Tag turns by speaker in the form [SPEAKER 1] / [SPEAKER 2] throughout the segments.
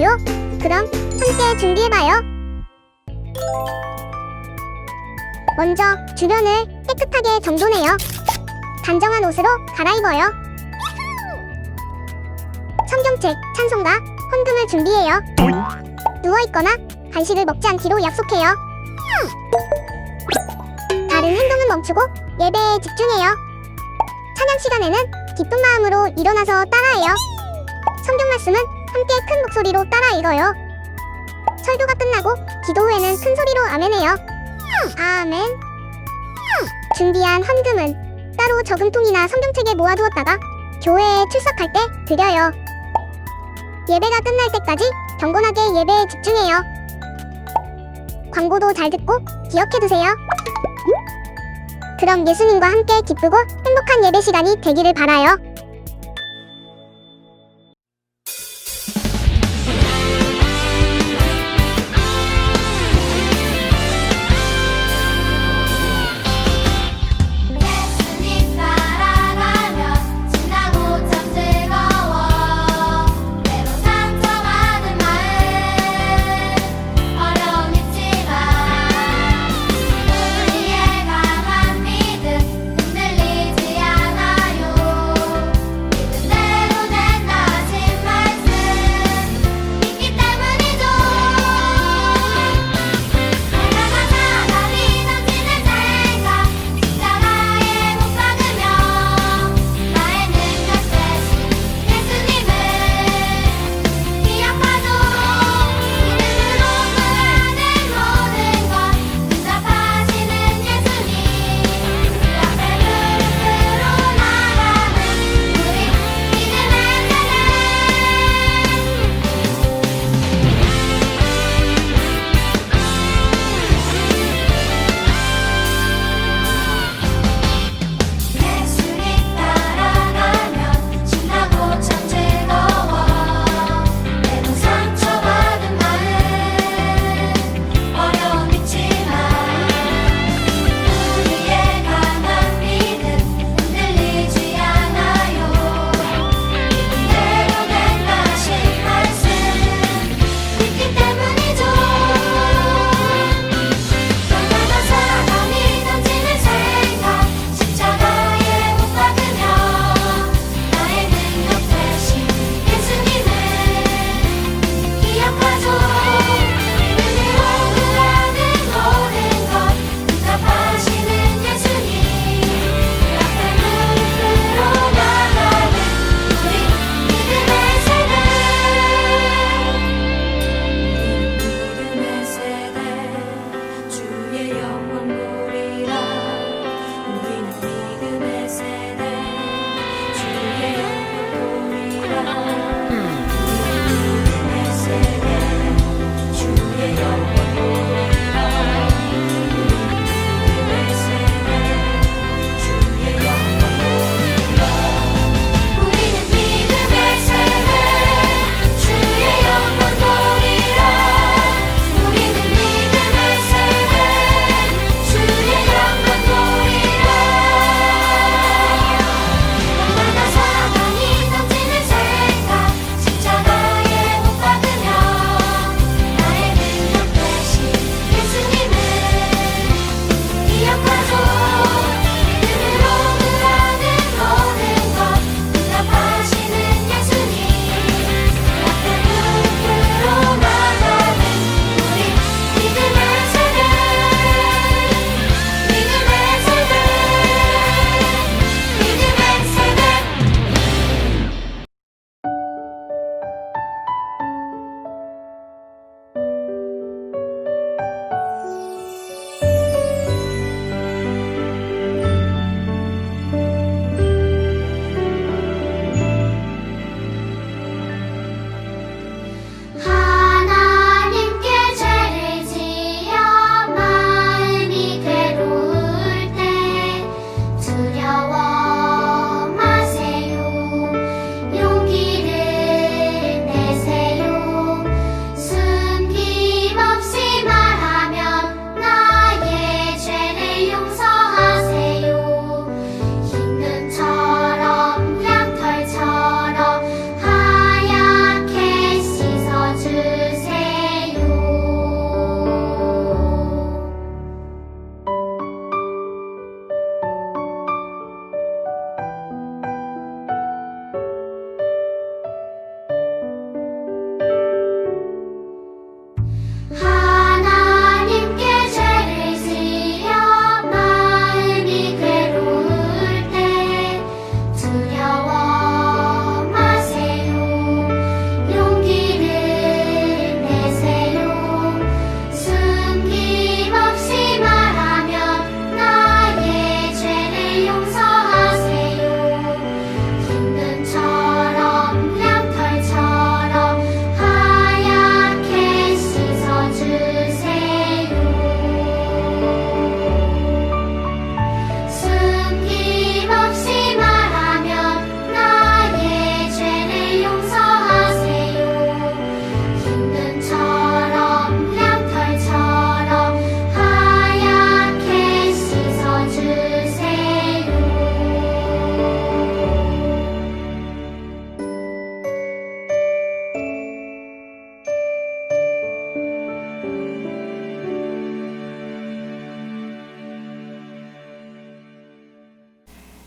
[SPEAKER 1] 하신다고요? 그럼 함께 준비해봐요. 먼저 주변을 깨끗하게 정돈해요. 단정한 옷으로 갈아입어요. 성경책, 찬송가, 헌금을 준비해요. 누워있거나 간식을 먹지 않기로 약속해요. 다른 행동은 멈추고 예배에 집중해요. 찬양 시간에는 기쁜 마음으로 일어나서 따라해요. 성경 말씀은 함께 큰 목소리로 따라 읽어요. 설교가 끝나고 기도 후에는 큰 소리로 아멘해요. 아멘. 준비한 헌금은 따로 저금통이나 성경책에 모아두었다가 교회에 출석할 때 드려요. 예배가 끝날 때까지 경건하게 예배에 집중해요. 광고도 잘 듣고 기억해두세요. 그럼 예수님과 함께 기쁘고 행복한 예배 시간이 되기를 바라요.
[SPEAKER 2] 예수님 따라가면 신나고 참 즐거워. 때론 상처받은 마음 어려움 있지만 우리의 강한 믿음 흔들리지 않아요.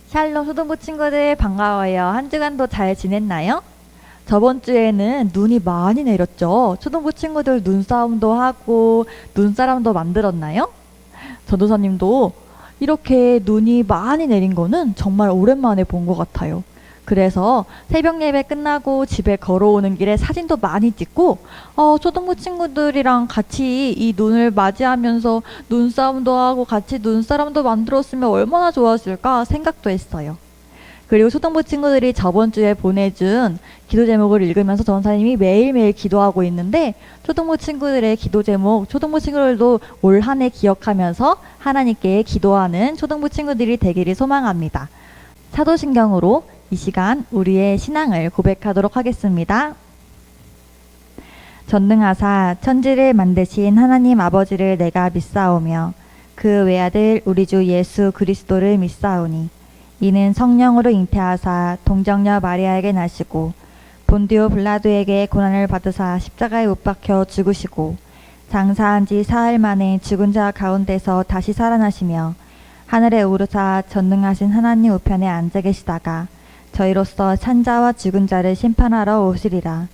[SPEAKER 3] 샬롬 초등부 친구들 반가워요. 한 주간도 잘 지냈나요? 저번 주에는 눈이 많이 내렸죠. 초등부 친구들 눈싸움도 하고 눈사람도 만들었나요? 전도사님도 이렇게 눈이 많이 내린 거는 정말 오랜만에 본 것 같아요. 그래서 새벽 예배 끝나고 집에 걸어오는 길에 사진도 많이 찍고 초등부 친구들이랑 같이 이 눈을 맞이하면서 눈싸움도 하고 같이 눈사람도 만들었으면 얼마나 좋았을까 생각도 했어요. 그리고 초등부 친구들이 저번 주에 보내준 기도 제목을 읽으면서 전사님이 매일매일 기도하고 있는데 초등부 친구들의 기도 제목, 초등부 친구들도 올 한 해 기억하면서 하나님께 기도하는 초등부 친구들이 되기를 소망합니다. 사도신경으로 이 시간 우리의 신앙을 고백하도록 하겠습니다. 전능하사 천지를 만드신 하나님 아버지를 내가 믿사오며 그 외아들 우리 주 예수 그리스도를 믿사오니 이는 성령으로 잉태하사 동정녀 마리아에게 나시고 본디오 빌라도에게 고난을 받으사 십자가에 못 박혀 죽으시고 장사한 지 사흘 만에 죽은 자 가운데서 다시 살아나시며 하늘에 오르사 전능하신 하나님 우편에 앉아 계시다가 저희로서 산자와 죽은 자를 심판하러 오시리라.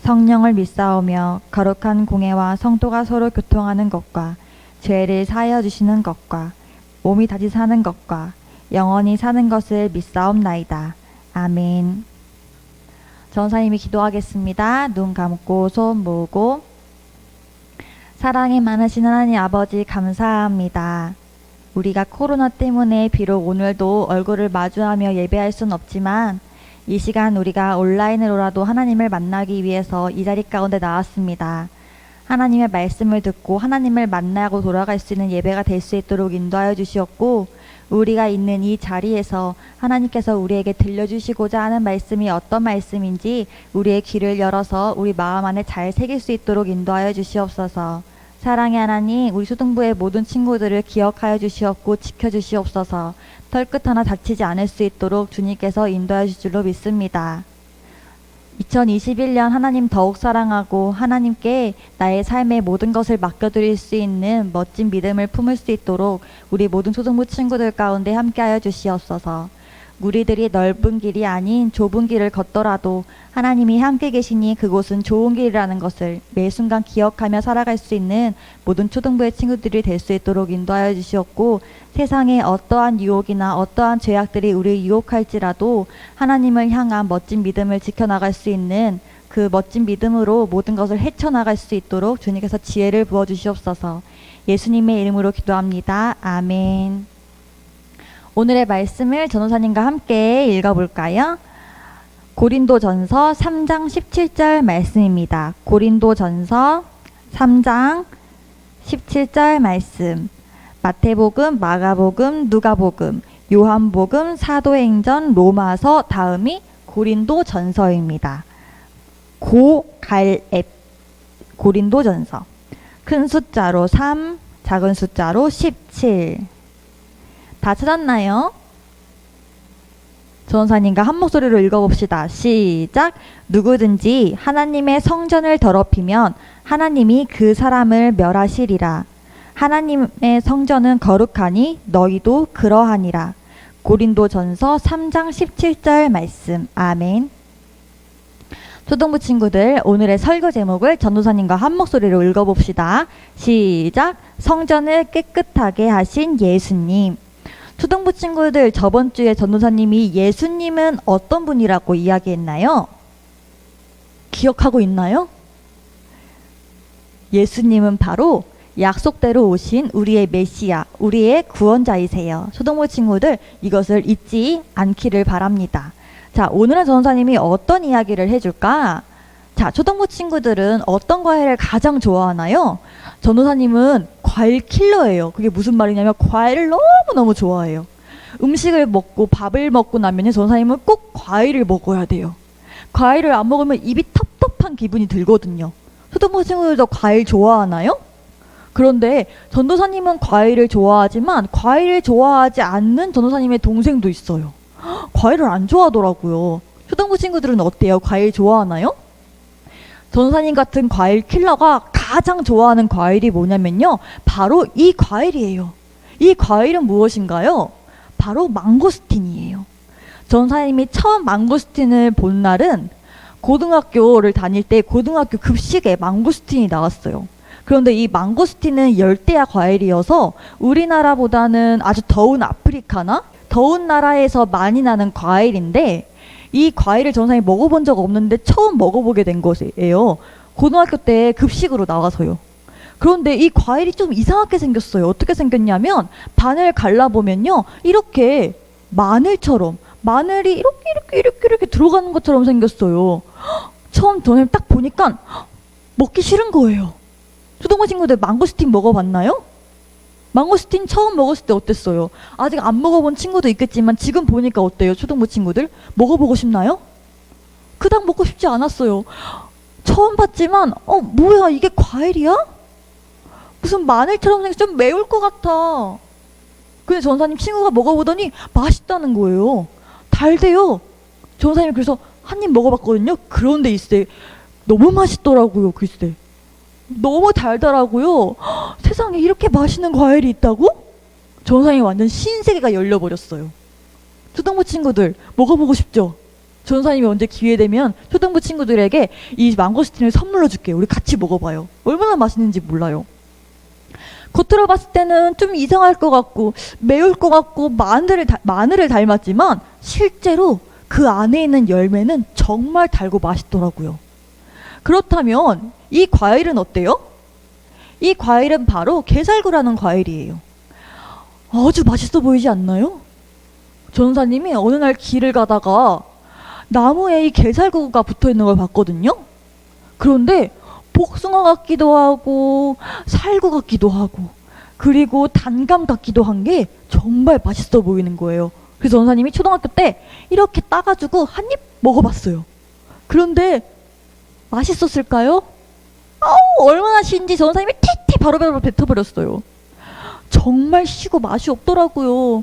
[SPEAKER 3] 성령을 믿사오며 거룩한 공회와 성도가 서로 교통하는 것과 죄를 사하여 주시는 것과 몸이 다시 사는 것과 영원히 사는 것을 믿사옵나이다. 아멘. 전사님이 기도하겠습니다. 눈 감고 손 모으고. 사랑이 많으신 하나님 아버지 감사합니다. 우리가 코로나 때문에 비록 오늘도 얼굴을 마주하며 예배할 순 없지만 이 시간 우리가 온라인으로라도 하나님을 만나기 위해서 이 자리 가운데 나왔습니다. 하나님의 말씀을 듣고 하나님을 만나고 돌아갈 수 있는 예배가 될 수 있도록 인도하여 주시었고 우리가 있는 이 자리에서 하나님께서 우리에게 들려주시고자 하는 말씀이 어떤 말씀인지 우리의 귀를 열어서 우리 마음 안에 잘 새길 수 있도록 인도하여 주시옵소서. 사랑의 하나님, 우리 초등부의 모든 친구들을 기억하여 주시옵고 지켜주시옵소서. 털끝 하나 다치지 않을 수 있도록 주님께서 인도하여 주실 줄로 믿습니다. 2021년 하나님 더욱 사랑하고 하나님께 나의 삶의 모든 것을 맡겨드릴 수 있는 멋진 믿음을 품을 수 있도록 우리 모든 초등부 친구들 가운데 함께하여 주시옵소서. 우리들이 넓은 길이 아닌 좁은 길을 걷더라도 하나님이 함께 계시니 그곳은 좋은 길이라는 것을 매 순간 기억하며 살아갈 수 있는 모든 초등부의 친구들이 될 수 있도록 인도하여 주시옵고 세상에 어떠한 유혹이나 어떠한 죄악들이 우리를 유혹할지라도 하나님을 향한 멋진 믿음을 지켜나갈 수 있는 그 멋진 믿음으로 모든 것을 헤쳐나갈 수 있도록 주님께서 지혜를 부어주시옵소서. 예수님의 이름으로 기도합니다. 아멘. 오늘의 말씀을 전도사님과 함께 읽어볼까요? 고린도전서 3장 17절 말씀입니다. 고린도전서 3장 17절 말씀. 마태복음, 마가복음, 누가복음, 요한복음, 사도행전, 로마서 다음이 고린도전서입니다. 고갈앱 고린도전서. 큰 숫자로 3, 작은 숫자로 17. 다 찾았나요? 전사님과 한 목소리로 읽어봅시다. 시작! 누구든지 하나님의 성전을 더럽히면 하나님이 그 사람을 멸하시리라. 하나님의 성전은 거룩하니 너희도 그러하니라. 고린도전서 3장 17절 말씀. 아멘. 초등부 친구들, 오늘의 설교 제목을 전도사님과 한 목소리로 읽어봅시다. 시작! 성전을 깨끗하게 하신 예수님. 초등부 친구들, 저번 주에 전도사님이 예수님은 어떤 분이라고 이야기했나요? 기억하고 있나요? 예수님은 바로 약속대로 오신 우리의 메시아, 우리의 구원자이세요. 초등부 친구들, 이것을 잊지 않기를 바랍니다. 자, 오늘은 전도사님이 어떤 이야기를 해줄까? 자, 초등부 친구들은 어떤 과일을 가장 좋아하나요? 전도사님은 과일 킬러예요. 그게 무슨 말이냐면 과일을 너무너무 좋아해요. 음식을 먹고 밥을 먹고 나면 전도사님은 꼭 과일을 먹어야 돼요. 과일을 안 먹으면 입이 텁텁한 기분이 들거든요. 초등부 친구들도 과일 좋아하나요? 그런데 전도사님은 과일을 좋아하지만 과일을 좋아하지 않는 전도사님의 동생도 있어요. 과일을 안 좋아하더라고요. 초등부 친구들은 어때요? 과일 좋아하나요? 전도사님 같은 과일 킬러가 가장 좋아하는 과일이 뭐냐면요, 바로 이 과일이에요. 이 과일은 무엇인가요? 바로 망고스틴이에요. 전사님이 처음 망고스틴을 본 날은 고등학교를 다닐 때 고등학교 급식에 망고스틴이 나왔어요. 그런데 이 망고스틴은 열대야 과일이어서 우리나라보다는 아주 더운 아프리카나 더운 나라에서 많이 나는 과일인데, 이 과일을 전사님이 먹어본 적 없는데 처음 먹어보게 된 것이에요. 고등학교 때 급식으로 나와서요. 그런데 이 과일이 좀 이상하게 생겼어요. 어떻게 생겼냐면 반을 갈라보면요, 이렇게 마늘처럼, 마늘이 이렇게 들어가는 것처럼 생겼어요. 처음 전에 딱 보니까 먹기 싫은 거예요. 초등부 친구들 망고스틴 먹어봤나요? 망고스틴 처음 먹었을 때 어땠어요? 아직 안 먹어본 친구도 있겠지만 지금 보니까 어때요? 초등부 친구들 먹어보고 싶나요? 그닥 먹고 싶지 않았어요. 처음 봤지만 뭐야, 이게 과일이야? 무슨 마늘처럼 생겨서 좀 매울 것 같아. 근데 전사님 친구가 먹어보더니 맛있다는 거예요. 달대요. 전사님이 그래서 한 입 먹어봤거든요. 그런데 이때 너무 맛있더라고요. 글쎄 너무 달더라고요. 세상에 이렇게 맛있는 과일이 있다고? 전사님이 완전 신세계가 열려버렸어요. 초등부 친구들 먹어보고 싶죠? 전사님이 언제 기회되면 초등부 친구들에게 이 망고스틴을 선물로 줄게요. 우리 같이 먹어봐요. 얼마나 맛있는지 몰라요. 겉으로 봤을 때는 좀 이상할 것 같고 매울 것 같고 마늘을 닮았지만 실제로 그 안에 있는 열매는 정말 달고 맛있더라고요. 그렇다면 이 과일은 어때요? 이 과일은 바로 게살구라는 과일이에요. 아주 맛있어 보이지 않나요? 전사님이 어느 날 길을 가다가 나무에 이 게살구가 붙어 있는 걸 봤거든요. 그런데 복숭아 같기도 하고 살구 같기도 하고 그리고 단감 같기도 한 게 정말 맛있어 보이는 거예요. 그래서 전사님이 초등학교 때 이렇게 따가지고 한 입 먹어봤어요. 그런데 맛있었을까요? 얼마나 신지 전사님이 티티 바로바로 뱉어버렸어요. 정말 시고 맛이 없더라고요.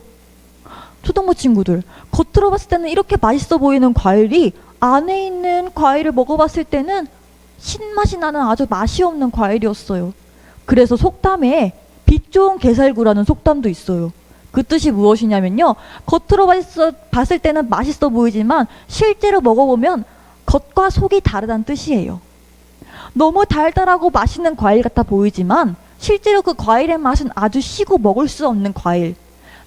[SPEAKER 3] 초등부 친구들, 겉으로 봤을 때는 이렇게 맛있어 보이는 과일이 안에 있는 과일을 먹어봤을 때는 신맛이 나는 아주 맛이 없는 과일이었어요. 그래서 속담에 빛 좋은 게살구라는 속담도 있어요. 그 뜻이 무엇이냐면요, 겉으로 봤을 때는 맛있어 보이지만 실제로 먹어보면 겉과 속이 다르다는 뜻이에요. 너무 달달하고 맛있는 과일 같아 보이지만 실제로 그 과일의 맛은 아주 시고 먹을 수 없는 과일,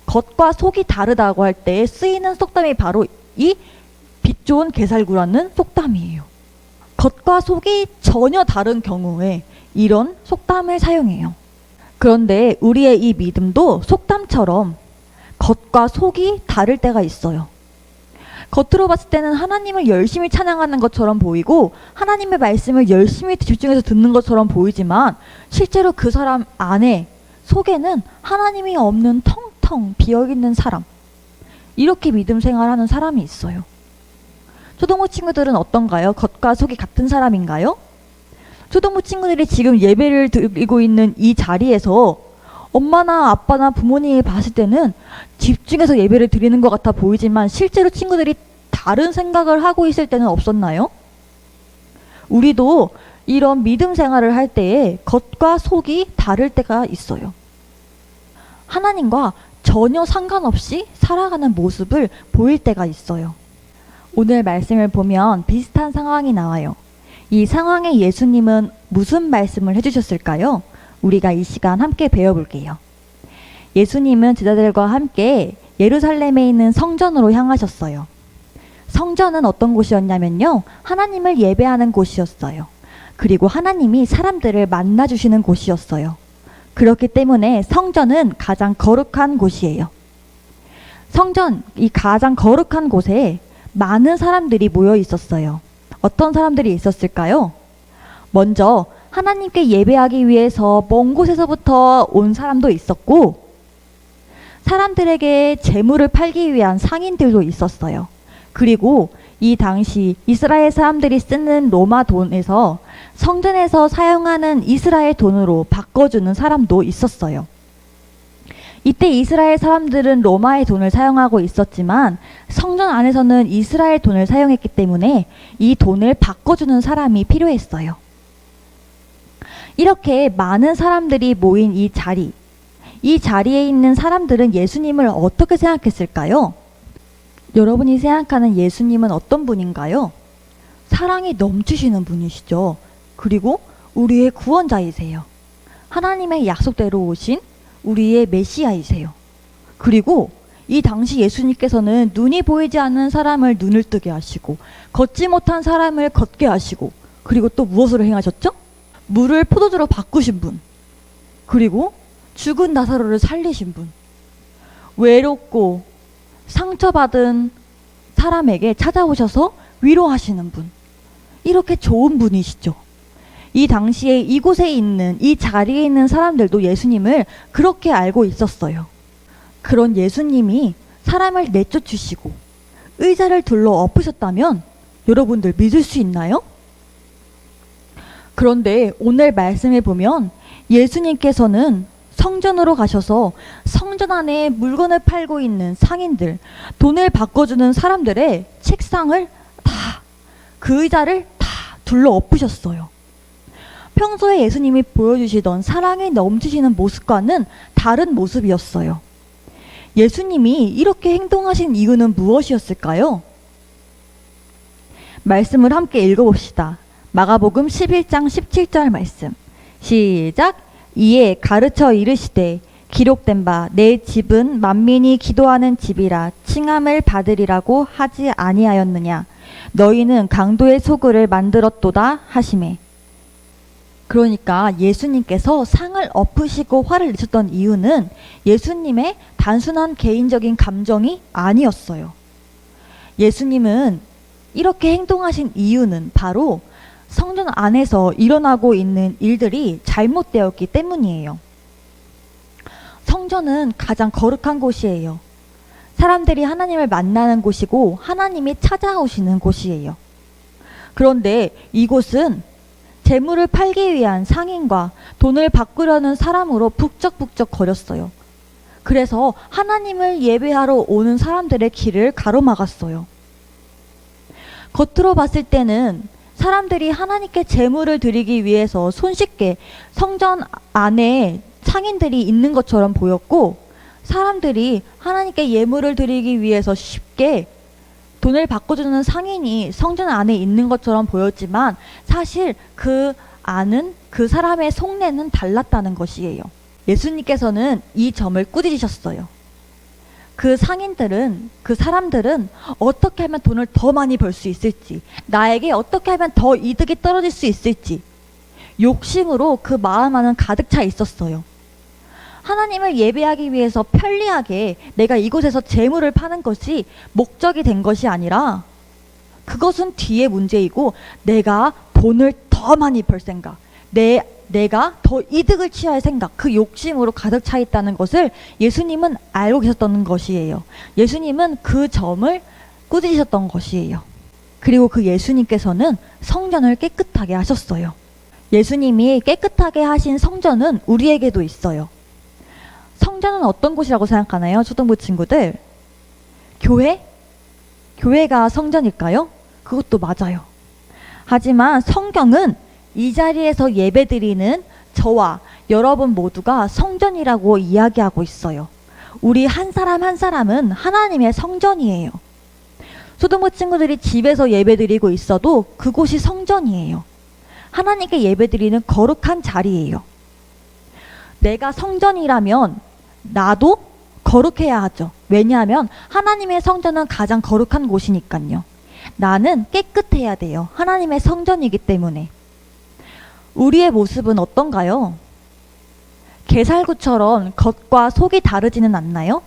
[SPEAKER 3] 겉과 속이 다르다고 할 때 쓰이는 속담이 바로 이 빛 좋은 게살구라는 속담이에요. 겉과 속이 전혀 다른 경우에 이런 속담을 사용해요. 그런데 우리의 이 믿음도 속담처럼 겉과 속이 다를 때가 있어요. 겉으로 봤을 때는 하나님을 열심히 찬양하는 것처럼 보이고 하나님의 말씀을 열심히 집중해서 듣는 것처럼 보이지만 실제로 그 사람 안에, 속에는 하나님이 없는 텅텅 비어있는 사람, 이렇게 믿음 생활하는 사람이 있어요. 초등부 친구들은 어떤가요? 겉과 속이 같은 사람인가요? 초등부 친구들이 지금 예배를 드리고 있는 이 자리에서 엄마나 아빠나 부모님이 봤을 때는 집중해서 예배를 드리는 것 같아 보이지만 실제로 친구들이 다른 생각을 하고 있을 때는 없었나요? 우리도 이런 믿음 생활을 할 때에 겉과 속이 다를 때가 있어요. 하나님과 전혀 상관없이 살아가는 모습을 보일 때가 있어요. 오늘 말씀을 보면 비슷한 상황이 나와요. 이 상황에 예수님은 무슨 말씀을 해주셨을까요? 우리가 이 시간 함께 배워볼게요. 예수님은 제자들과 함께 예루살렘에 있는 성전으로 향하셨어요. 성전은 어떤 곳이었냐면요, 하나님을 예배하는 곳이었어요. 그리고 하나님이 사람들을 만나주시는 곳이었어요. 그렇기 때문에 성전은 가장 거룩한 곳이에요. 성전, 이 가장 거룩한 곳에 많은 사람들이 모여 있었어요. 어떤 사람들이 있었을까요? 먼저 하나님께 예배하기 위해서 먼 곳에서부터 온 사람도 있었고, 사람들에게 재물을 팔기 위한 상인들도 있었어요. 그리고 이 당시 이스라엘 사람들이 쓰는 로마 돈에서 성전에서 사용하는 이스라엘 돈으로 바꿔주는 사람도 있었어요. 이때 이스라엘 사람들은 로마의 돈을 사용하고 있었지만 성전 안에서는 이스라엘 돈을 사용했기 때문에 이 돈을 바꿔주는 사람이 필요했어요. 이렇게 많은 사람들이 모인 이 자리에 있는 사람들은 예수님을 어떻게 생각했을까요? 여러분이 생각하는 예수님은 어떤 분인가요? 사랑이 넘치시는 분이시죠. 그리고 우리의 구원자이세요. 하나님의 약속대로 오신 우리의 메시아이세요. 그리고 이 당시 예수님께서는 눈이 보이지 않는 사람을 눈을 뜨게 하시고 걷지 못한 사람을 걷게 하시고 그리고 또 무엇으로 행하셨죠? 물을 포도주로 바꾸신 분. 그리고 죽은 나사로를 살리신 분. 외롭고 상처받은 사람에게 찾아오셔서 위로하시는 분. 이렇게 좋은 분이시죠. 이 당시에 이곳에 있는 이 자리에 있는 사람들도 예수님을 그렇게 알고 있었어요. 그런 예수님이 사람을 내쫓으시고 의자를 둘러 엎으셨다면 여러분들 믿을 수 있나요? 그런데 오늘 말씀에 보면 예수님께서는 성전으로 가셔서 성전 안에 물건을 팔고 있는 상인들, 돈을 바꿔주는 사람들의 책상을 다, 그 의자를 다 둘러 엎으셨어요. 평소에 예수님이 보여주시던 사랑이 넘치시는 모습과는 다른 모습이었어요. 예수님이 이렇게 행동하신 이유는 무엇이었을까요? 말씀을 함께 읽어봅시다. 마가복음 11장 17절 말씀. 시작. 이에 가르쳐 이르시되 기록된 바 내 집은 만민이 기도하는 집이라 칭함을 받으리라고 하지 아니하였느냐. 너희는 강도의 소굴을 만들었도다 하시매. 그러니까 예수님께서 상을 엎으시고 화를 내셨던 이유는 예수님의 단순한 개인적인 감정이 아니었어요. 예수님은 이렇게 행동하신 이유는 바로 성전 안에서 일어나고 있는 일들이 잘못되었기 때문이에요. 성전은 가장 거룩한 곳이에요. 사람들이 하나님을 만나는 곳이고 하나님이 찾아오시는 곳이에요. 그런데 이곳은 재물을 팔기 위한 상인과 돈을 바꾸려는 사람으로 북적북적 거렸어요. 그래서 하나님을 예배하러 오는 사람들의 길을 가로막았어요. 겉으로 봤을 때는 사람들이 하나님께 제물을 드리기 위해서 손쉽게 성전 안에 상인들이 있는 것처럼 보였고, 사람들이 하나님께 예물을 드리기 위해서 쉽게 돈을 바꿔주는 상인이 성전 안에 있는 것처럼 보였지만 사실 그 안은, 그 사람의 속내는 달랐다는 것이에요. 예수님께서는 이 점을 꾸짖으셨어요. 그 상인들은, 그 사람들은 어떻게 하면 돈을 더 많이 벌 수 있을지, 나에게 어떻게 하면 더 이득이 떨어질 수 있을지 욕심으로 그 마음 안은 가득 차 있었어요. 하나님을 예배하기 위해서 편리하게 내가 이곳에서 재물을 파는 것이 목적이 된 것이 아니라 그것은 뒤의 문제이고, 내가 돈을 더 많이 벌 생각, 내가 더 이득을 취할 생각, 그 욕심으로 가득 차 있다는 것을 예수님은 알고 계셨던 것이에요. 예수님은 그 점을 꾸짖으셨던 것이에요. 그리고 그 예수님께서는 성전을 깨끗하게 하셨어요. 예수님이 깨끗하게 하신 성전은 우리에게도 있어요. 성전은 어떤 곳이라고 생각하나요? 초등부 친구들. 교회? 교회가 성전일까요? 그것도 맞아요. 하지만 성경은 이 자리에서 예배드리는 저와 여러분 모두가 성전이라고 이야기하고 있어요. 우리 한 사람 한 사람은 하나님의 성전이에요. 초등부 친구들이 집에서 예배드리고 있어도 그곳이 성전이에요. 하나님께 예배드리는 거룩한 자리예요. 내가 성전이라면 나도 거룩해야 하죠. 왜냐하면 하나님의 성전은 가장 거룩한 곳이니까요. 나는 깨끗해야 돼요. 하나님의 성전이기 때문에. 우리의 모습은 어떤가요? 게살구처럼 겉과 속이 다르지는 않나요?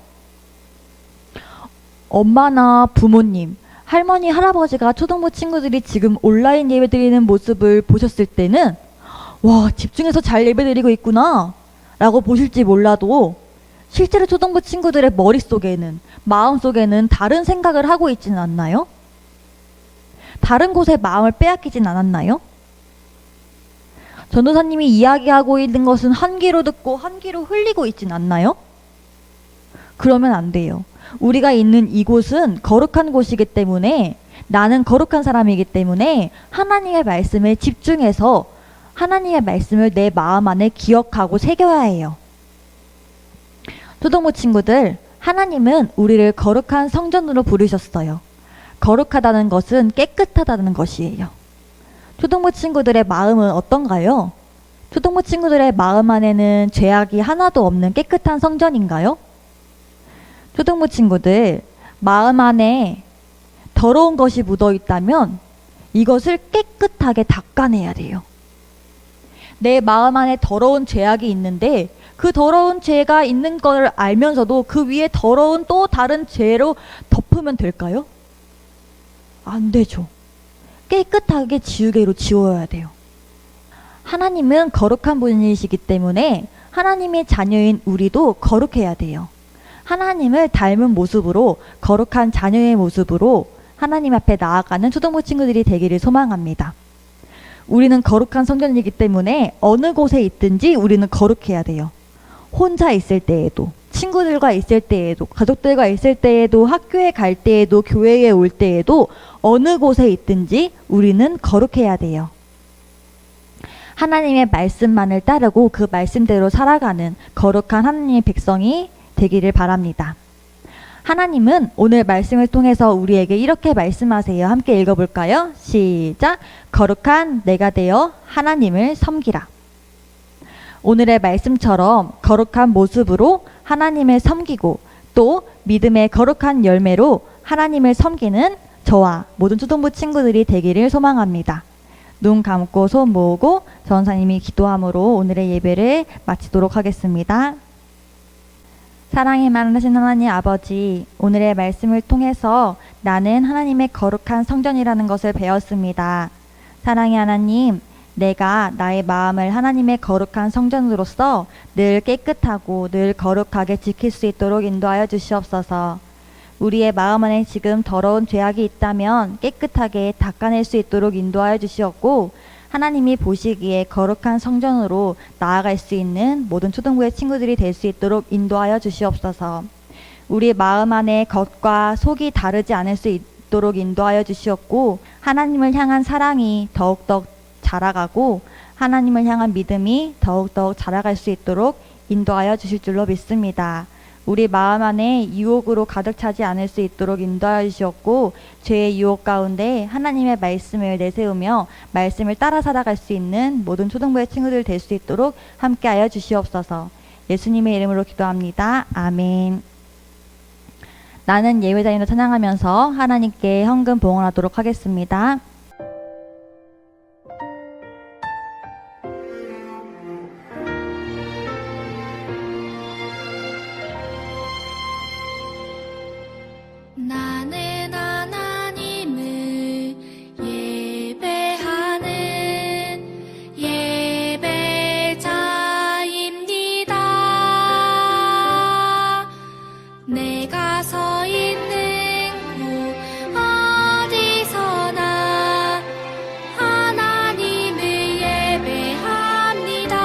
[SPEAKER 3] 엄마나 부모님, 할머니, 할아버지가 초등부 친구들이 지금 온라인 예배드리는 모습을 보셨을 때는 와, 집중해서 잘 예배드리고 있구나 라고 보실지 몰라도 실제로 초등부 친구들의 머릿속에는, 마음속에는 다른 생각을 하고 있지는 않나요? 다른 곳에 마음을 빼앗기진 않았나요? 전도사님이 이야기하고 있는 것은 한 귀로 듣고 한 귀로 흘리고 있진 않나요? 그러면 안 돼요. 우리가 있는 이곳은 거룩한 곳이기 때문에, 나는 거룩한 사람이기 때문에 하나님의 말씀에 집중해서 하나님의 말씀을 내 마음 안에 기억하고 새겨야 해요. 초등부 친구들, 하나님은 우리를 거룩한 성전으로 부르셨어요. 거룩하다는 것은 깨끗하다는 것이에요. 초등부 친구들의 마음은 어떤가요? 초등부 친구들의 마음 안에는 죄악이 하나도 없는 깨끗한 성전인가요? 초등부 친구들, 마음 안에 더러운 것이 묻어 있다면 이것을 깨끗하게 닦아내야 돼요. 내 마음 안에 더러운 죄악이 있는데 그 더러운 죄가 있는 걸 알면서도 그 위에 더러운 또 다른 죄로 덮으면 될까요? 안 되죠. 깨끗하게 지우개로 지워야 돼요. 하나님은 거룩한 분이시기 때문에 하나님의 자녀인 우리도 거룩해야 돼요. 하나님을 닮은 모습으로, 거룩한 자녀의 모습으로 하나님 앞에 나아가는 초등부 친구들이 되기를 소망합니다. 우리는 거룩한 성전이기 때문에 어느 곳에 있든지 우리는 거룩해야 돼요. 혼자 있을 때에도, 친구들과 있을 때에도, 가족들과 있을 때에도, 학교에 갈 때에도, 교회에 올 때에도 어느 곳에 있든지 우리는 거룩해야 돼요. 하나님의 말씀만을 따르고 그 말씀대로 살아가는 거룩한 하나님의 백성이 되기를 바랍니다. 하나님은 오늘 말씀을 통해서 우리에게 이렇게 말씀하세요. 함께 읽어볼까요? 시작! 거룩한 내가 되어 하나님을 섬기라. 오늘의 말씀처럼 거룩한 모습으로 하나님을 섬기고 또 믿음의 거룩한 열매로 하나님을 섬기는 저와 모든 초등부 친구들이 되기를 소망합니다. 눈 감고 손 모으고 전사님이 기도함으로 오늘의 예배를 마치도록 하겠습니다. 사랑이 많으신 하나님 아버지, 오늘의 말씀을 통해서 나는 하나님의 거룩한 성전이라는 것을 배웠습니다. 사랑의 하나님, 내가 나의 마음을 하나님의 거룩한 성전으로서 늘 깨끗하고 늘 거룩하게 지킬 수 있도록 인도하여 주시옵소서. 우리의 마음 안에 지금 더러운 죄악이 있다면 깨끗하게 닦아낼 수 있도록 인도하여 주시옵고, 하나님이 보시기에 거룩한 성전으로 나아갈 수 있는 모든 초등부의 친구들이 될 수 있도록 인도하여 주시옵소서. 우리 마음 안에 겉과 속이 다르지 않을 수 있도록 인도하여 주시옵고, 하나님을 향한 사랑이 더욱더 자라가고 하나님을 향한 믿음이 더욱더 자라갈 수 있도록 인도하여 주실 줄로 믿습니다. 우리 마음 안에 유혹으로 가득 차지 않을 수 있도록 인도하여 주시옵고, 죄의 유혹 가운데 하나님의 말씀을 내세우며 말씀을 따라 살아갈 수 있는 모든 초등부의 친구들 될 수 있도록 함께하여 주시옵소서. 예수님의 이름으로 기도합니다. 아멘. 나는 예배자님을 찬양하면서 하나님께 헌금 봉헌하도록 하겠습니다.
[SPEAKER 2] 나는 하나님을 예배하는 예배자입니다. 내가 서 있는 곳 어디서나 하나님을 예배합니다.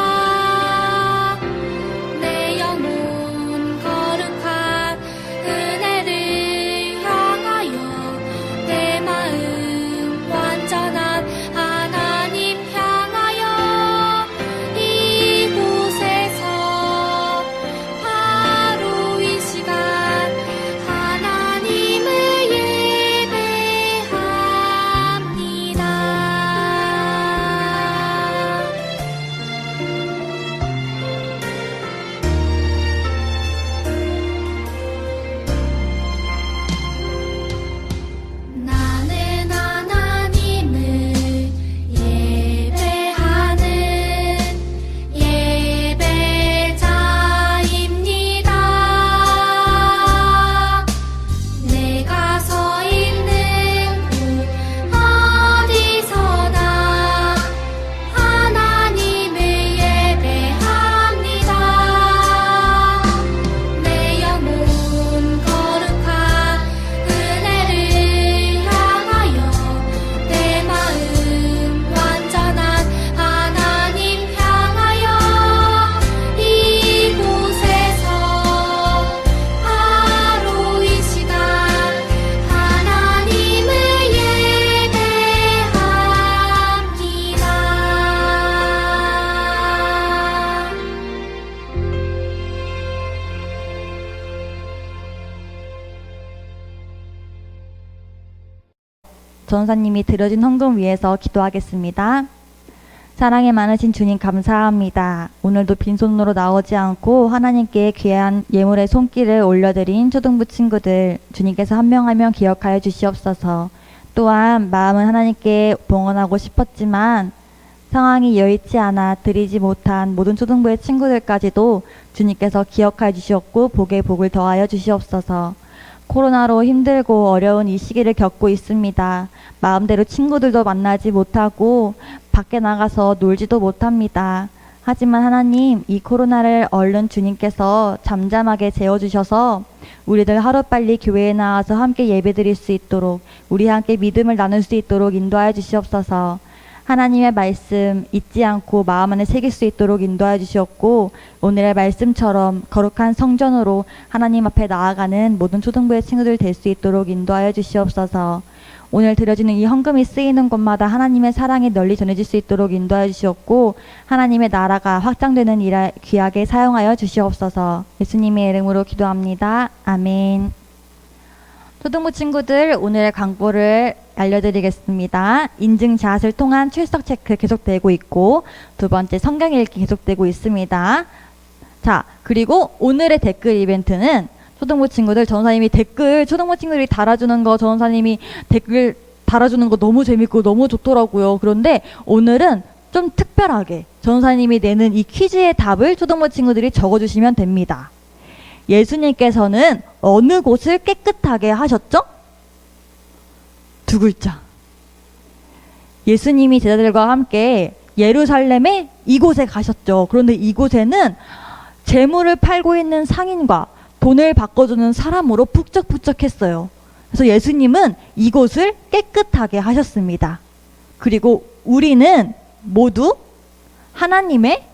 [SPEAKER 2] 내 영혼 거룩한 은혜를 향하여
[SPEAKER 3] 전사님이 드려진 헌금 위해서 기도하겠습니다. 사랑이 많으신 주님 감사합니다. 오늘도 빈손으로 나오지 않고 하나님께 귀한 예물의 손길을 올려드린 초등부 친구들 주님께서 한 명 한 명 기억하여 주시옵소서. 또한 마음은 하나님께 봉헌하고 싶었지만 상황이 여의치 않아 드리지 못한 모든 초등부의 친구들까지도 주님께서 기억하여 주시옵고 복에 복을 더하여 주시옵소서. 코로나로 힘들고 어려운 이 시기를 겪고 있습니다. 마음대로 친구들도 만나지 못하고 밖에 나가서 놀지도 못합니다. 하지만 하나님, 이 코로나를 얼른 주님께서 잠잠하게 재워주셔서 우리들 하루빨리 교회에 나와서 함께 예배드릴 수 있도록, 우리 함께 믿음을 나눌 수 있도록 인도하여 주시옵소서. 하나님의 말씀 잊지 않고 마음 안에 새길 수 있도록 인도하여 주시옵고, 오늘의 말씀처럼 거룩한 성전으로 하나님 앞에 나아가는 모든 초등부의 친구들 될 수 있도록 인도하여 주시옵소서. 오늘 드려지는 이 헌금이 쓰이는 곳마다 하나님의 사랑이 널리 전해질 수 있도록 인도하여 주시옵고, 하나님의 나라가 확장되는 일에 귀하게 사용하여 주시옵소서. 예수님의 이름으로 기도합니다. 아멘. 초등부 친구들, 오늘의 광고를 알려드리겠습니다. 인증샷을 통한 출석 체크 계속되고 있고, 두 번째 성경 읽기 계속되고 있습니다. 자, 그리고 오늘의 댓글 이벤트는 초등부 친구들, 전사님이 댓글, 초등부 친구들이 달아주는 거, 전사님이 댓글 달아주는 거 너무 재밌고 너무 좋더라고요. 그런데 오늘은 좀 특별하게 전사님이 내는 이 퀴즈의 답을 초등부 친구들이 적어주시면 됩니다. 예수님께서는 어느 곳을 깨끗하게 하셨죠? 두 글자. 예수님이 제자들과 함께 예루살렘의 이곳에 가셨죠. 그런데 이곳에는 재물을 팔고 있는 상인과 돈을 바꿔주는 사람으로 북적북적했어요. 그래서 예수님은 이곳을 깨끗하게 하셨습니다. 그리고 우리는 모두 하나님의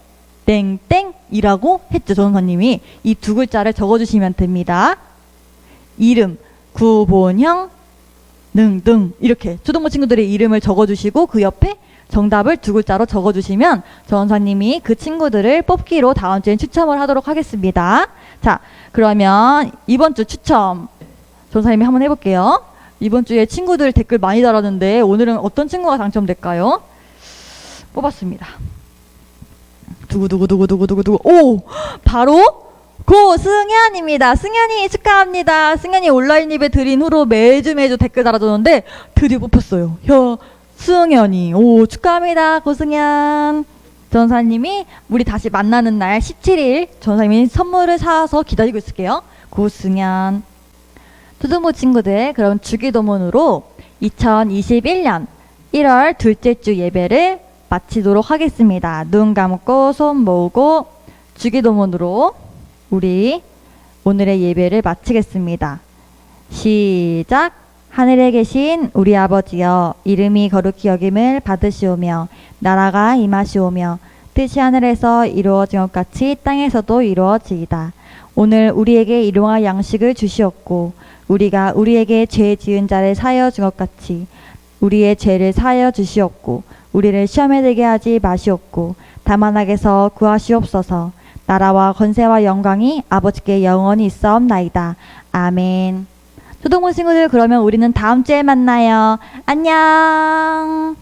[SPEAKER 3] 땡땡이라고 했죠. 전사님이 이 두 글자를 적어주시면 됩니다. 이름, 구본형, 능등 이렇게 초등부 친구들의 이름을 적어주시고 그 옆에 정답을 두 글자로 적어주시면 전사님이 그 친구들을 뽑기로 다음 주엔 추첨을 하도록 하겠습니다. 자, 그러면 이번 주 추첨 전사님이 한번 해볼게요. 이번 주에 친구들 댓글 많이 달았는데 오늘은 어떤 친구가 당첨될까요? 뽑았습니다. 두구두구두구두구두구. 오! 바로 고승현입니다. 승현이 축하합니다. 승현이 온라인 예배 드린 후로 매주 댓글 달아줬는데 드디어 뽑혔어요. 승현이. 오, 축하합니다. 고승현. 전사님이 우리 다시 만나는 날 17일 전사님이 선물을 사서 기다리고 있을게요. 고승현. 초등부 친구들, 그럼 주기도문으로 2021년 1월 둘째 주 예배를 마치도록 하겠습니다. 눈 감고 손 모으고 주기도문으로 우리 오늘의 예배를 마치겠습니다. 시작. 하늘에 계신 우리 아버지여, 이름이 거룩히 여김을 받으시오며 나라가 임하시오며 뜻이 하늘에서 이루어진 것 같이 땅에서도 이루어지이다. 오늘 우리에게 일용할 양식을 주시옵고 우리가 우리에게 죄 지은 자를 사하여 준 것 같이 우리의 죄를 사하여 주시옵고 우리를 시험에 들게 하지 마시옵고 다만 악에서 구하시옵소서. 나라와 권세와 영광이 아버지께 영원히 있사옵나이다. 아멘. 초등부 친구들, 그러면 우리는 다음 주에 만나요. 안녕.